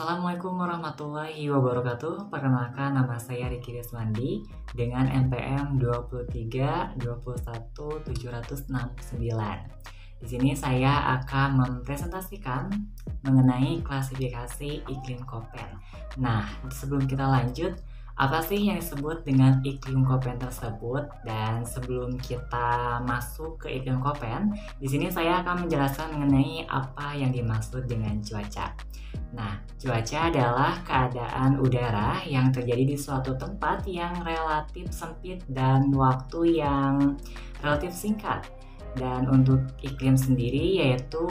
Assalamualaikum warahmatullahi wabarakatuh. Perkenalkan, nama saya Riki Riswandi dengan NPM 232121769. Di sini saya akan mempresentasikan mengenai klasifikasi iklim Koppen. Nah, sebelum kita lanjut, apa sih yang disebut dengan iklim Koppen tersebut? Dan sebelum kita masuk ke iklim Koppen, di sini saya akan menjelaskan mengenai apa yang dimaksud dengan cuaca. Nah, cuaca adalah keadaan udara yang terjadi di suatu tempat yang relatif sempit dan waktu yang relatif singkat. Dan untuk iklim sendiri, yaitu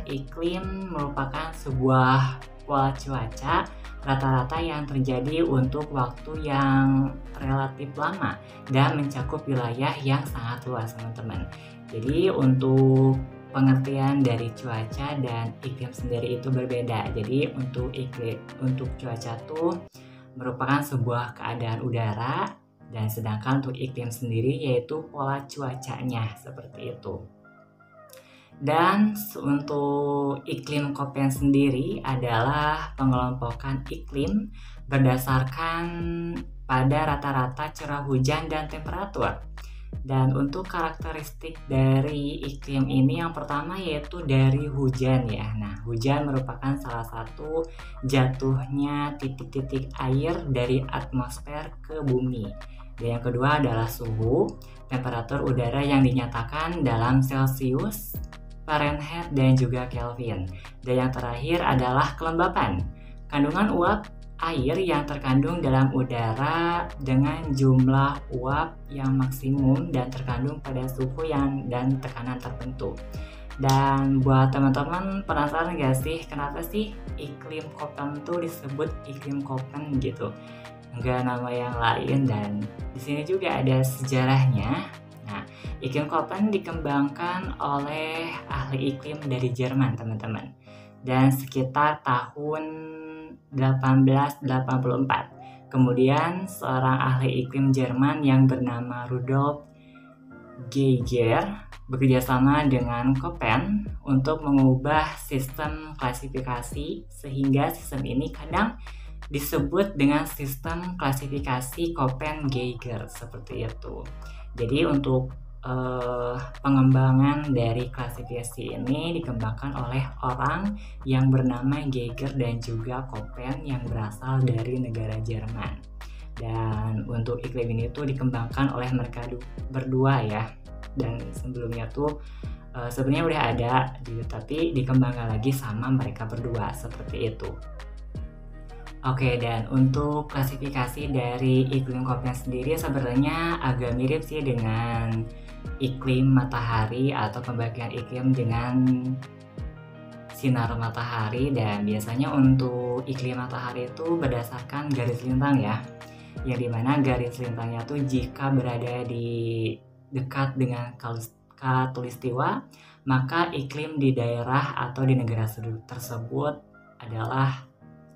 iklim merupakan sebuah pola cuaca rata-rata yang terjadi untuk waktu yang relatif lama dan mencakup wilayah yang sangat luas, teman-teman. Jadi untuk pengertian dari cuaca dan iklim sendiri itu berbeda. Jadi untuk cuaca tuh merupakan sebuah keadaan udara, dan sedangkan untuk iklim sendiri yaitu pola cuacanya seperti itu. Dan untuk iklim Koppen sendiri adalah pengelompokan iklim berdasarkan pada rata-rata curah hujan dan temperatur. Dan untuk karakteristik dari iklim ini yang pertama yaitu dari hujan ya. Nah, hujan merupakan salah satu jatuhnya titik-titik air dari atmosfer ke bumi. Dan yang kedua adalah suhu, temperatur udara yang dinyatakan dalam Celcius, Fahrenheit, dan juga Kelvin. Dan yang terakhir adalah kelembapan, kandungan uap air yang terkandung dalam udara dengan jumlah uap yang maksimum dan terkandung pada suhu dan tekanan tertentu. Dan buat teman-teman penasaran gak sih kenapa sih iklim Koppen tuh disebut iklim Koppen gitu? Enggak nama yang lain, dan di sini juga ada sejarahnya. Nah, iklim Koppen dikembangkan oleh ahli iklim dari Jerman, teman-teman. Dan sekitar tahun 1884. Kemudian seorang ahli iklim Jerman yang bernama Rudolf Geiger bekerjasama dengan Koppen untuk mengubah sistem klasifikasi, sehingga sistem ini kadang disebut dengan sistem klasifikasi Koppen-Geiger seperti itu. Jadi untuk pengembangan dari klasifikasi ini dikembangkan oleh orang yang bernama Geiger dan juga Koppen yang berasal dari negara Jerman. Dan untuk iklim ini tuh dikembangkan oleh mereka berdua ya. Dan sebelumnya tuh sebenarnya udah ada gitu, tapi dikembangkan lagi sama mereka berdua seperti itu. Oke, dan untuk klasifikasi dari iklim Koppen sendiri sebenarnya agak mirip sih dengan iklim matahari atau pembagian iklim dengan sinar matahari. Dan biasanya untuk iklim matahari itu berdasarkan garis lintang ya, yang dimana garis lintangnya tuh jika berada di dekat dengan khatulistiwa, maka iklim di daerah atau di negara tersebut adalah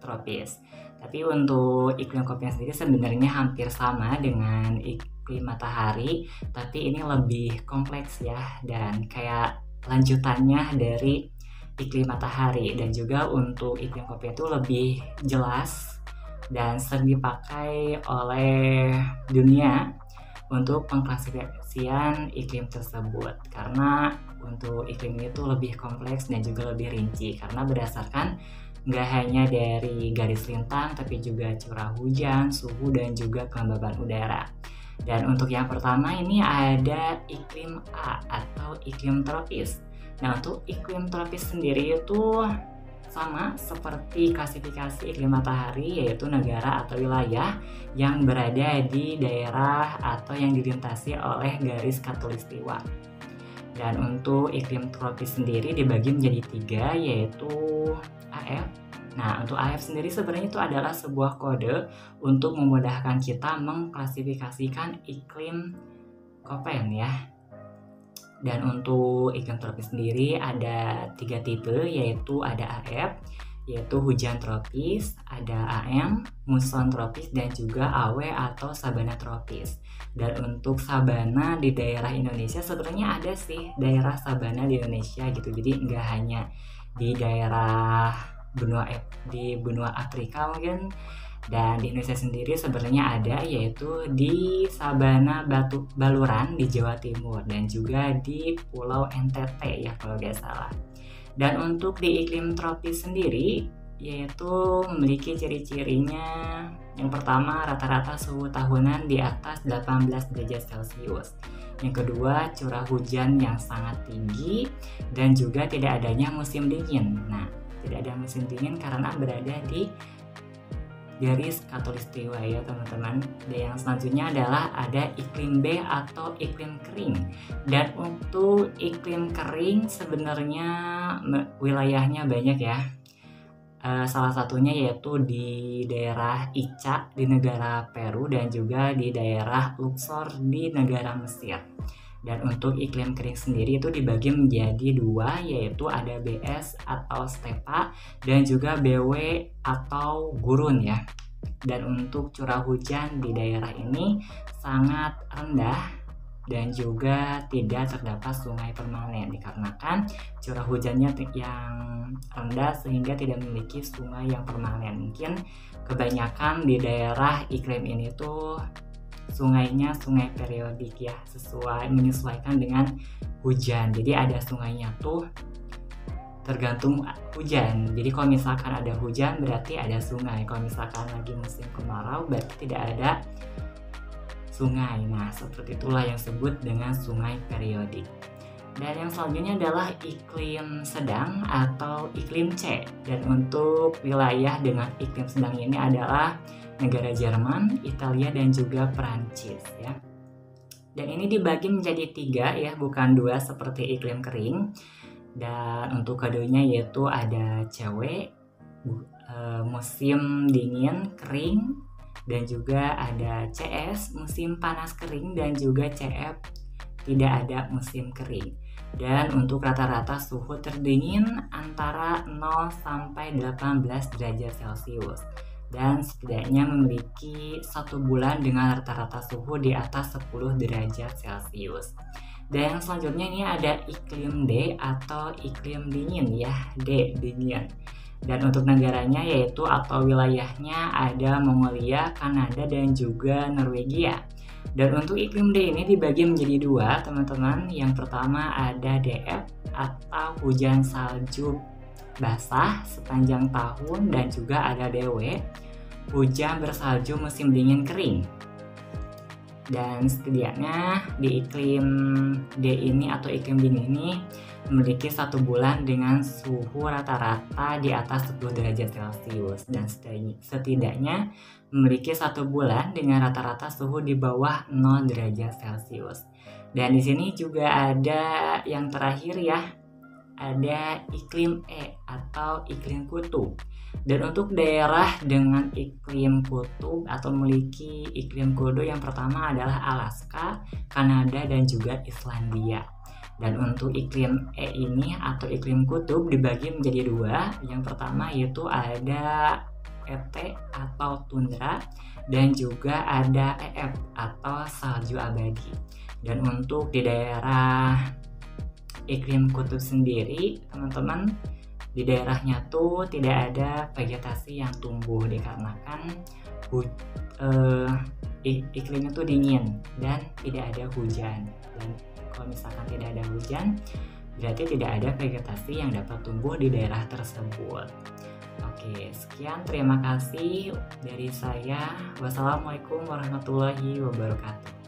tropis. Tapi untuk iklim Koppen sendiri sebenarnya hampir sama dengan iklim matahari, tapi ini lebih kompleks ya, dan kayak lanjutannya dari iklim matahari. Dan juga untuk iklim Koppen itu lebih jelas dan sering dipakai oleh dunia untuk pengklasifikasian iklim tersebut, karena untuk iklim itu lebih kompleks dan juga lebih rinci, karena berdasarkan nggak hanya dari garis lintang tapi juga curah hujan, suhu, dan juga kelembaban udara. Dan untuk yang pertama ini ada iklim A atau iklim tropis. Nah, untuk iklim tropis sendiri itu sama seperti klasifikasi iklim matahari, yaitu negara atau wilayah yang berada di daerah atau yang dilintasi oleh garis khatulistiwa. Dan untuk iklim tropis sendiri dibagi menjadi 3, yaitu AF. Nah, untuk AF sendiri sebenarnya itu adalah sebuah kode untuk memudahkan kita mengklasifikasikan iklim Koppen ya. Dan untuk iklim tropis sendiri ada 3 tipe, yaitu ada AF, yaitu hujan tropis, ada AM, muson tropis, dan juga AW atau sabana tropis. Dan untuk sabana di daerah Indonesia sebenarnya ada sih daerah sabana di Indonesia gitu, jadi nggak hanya di daerah di benua Afrika mungkin. Dan di Indonesia sendiri sebenarnya ada, yaitu di Sabana Baluran di Jawa Timur dan juga di Pulau NTT ya kalau tidak salah. Dan untuk di iklim tropis sendiri, yaitu memiliki ciri-cirinya yang pertama rata-rata suhu tahunan di atas 18 derajat Celcius. Yang kedua, curah hujan yang sangat tinggi dan juga tidak adanya musim dingin. Nah, tidak ada musim dingin karena berada di garis khatulistiwa ya teman-teman. Dan yang selanjutnya adalah ada iklim B atau iklim kering. Dan untuk iklim kering sebenarnya wilayahnya banyak ya. Salah satunya yaitu di daerah Ica di negara Peru dan juga di daerah Luxor di negara Mesir. Dan untuk iklim kering sendiri itu dibagi menjadi dua, yaitu ada BS atau stepa dan juga BW atau gurun ya. Dan untuk curah hujan di daerah ini sangat rendah dan juga tidak terdapat sungai permanen dikarenakan curah hujannya yang rendah sehingga tidak memiliki sungai yang permanen. Mungkin kebanyakan di daerah iklim ini tuh sungainya sungai periodik ya, menyesuaikan dengan hujan. Jadi ada sungainya tuh tergantung hujan. Jadi kalau misalkan ada hujan berarti ada sungai. Kalau misalkan lagi musim kemarau berarti tidak ada sungai. Nah, seperti itulah yang disebut dengan sungai periodik. Dan yang selanjutnya adalah iklim sedang atau iklim C. Dan untuk wilayah dengan iklim sedang ini adalah negara Jerman, Italia, dan juga Perancis ya. Dan ini dibagi menjadi 3 ya, bukan 2 seperti iklim kering. Dan untuk kodenya yaitu ada CW, musim dingin kering, dan juga ada CS, musim panas kering, dan juga CF, tidak ada musim kering. Dan untuk rata-rata suhu terdingin antara 0 sampai 18 derajat Celcius. Dan setidaknya memiliki 1 bulan dengan rata-rata suhu di atas 10 derajat Celcius. Dan yang selanjutnya ini ada iklim D atau iklim dingin ya, D dingin. Dan untuk negaranya yaitu atau wilayahnya ada Mongolia, Kanada, dan juga Norwegia. Dan untuk iklim D ini dibagi menjadi 2 teman-teman. Yang pertama ada DF atau hujan salju basah sepanjang tahun, dan juga ada DW, hujan bersalju musim dingin kering. Dan setidaknya di iklim D ini atau iklim dingin ini memiliki 1 bulan dengan suhu rata-rata di atas 10 derajat Celcius, dan setidaknya memiliki 1 bulan dengan rata-rata suhu di bawah 0 derajat Celcius. Dan di sini juga ada yang terakhir ya, ada iklim E atau iklim kutub. Dan untuk daerah dengan iklim kutub atau memiliki iklim kutub yang pertama adalah Alaska, Kanada, dan juga Islandia. Dan untuk iklim E ini atau iklim kutub dibagi menjadi 2. Yang pertama yaitu ada ET atau tundra, dan juga ada EF atau salju abadi. Dan untuk di daerah iklim kutub sendiri teman-teman, di daerahnya tuh tidak ada vegetasi yang tumbuh dikarenakan iklimnya tuh dingin dan tidak ada hujan. Dan kalau misalkan tidak ada hujan berarti tidak ada vegetasi yang dapat tumbuh di daerah tersebut. Oke, sekian, terima kasih dari saya. Wassalamualaikum warahmatullahi wabarakatuh.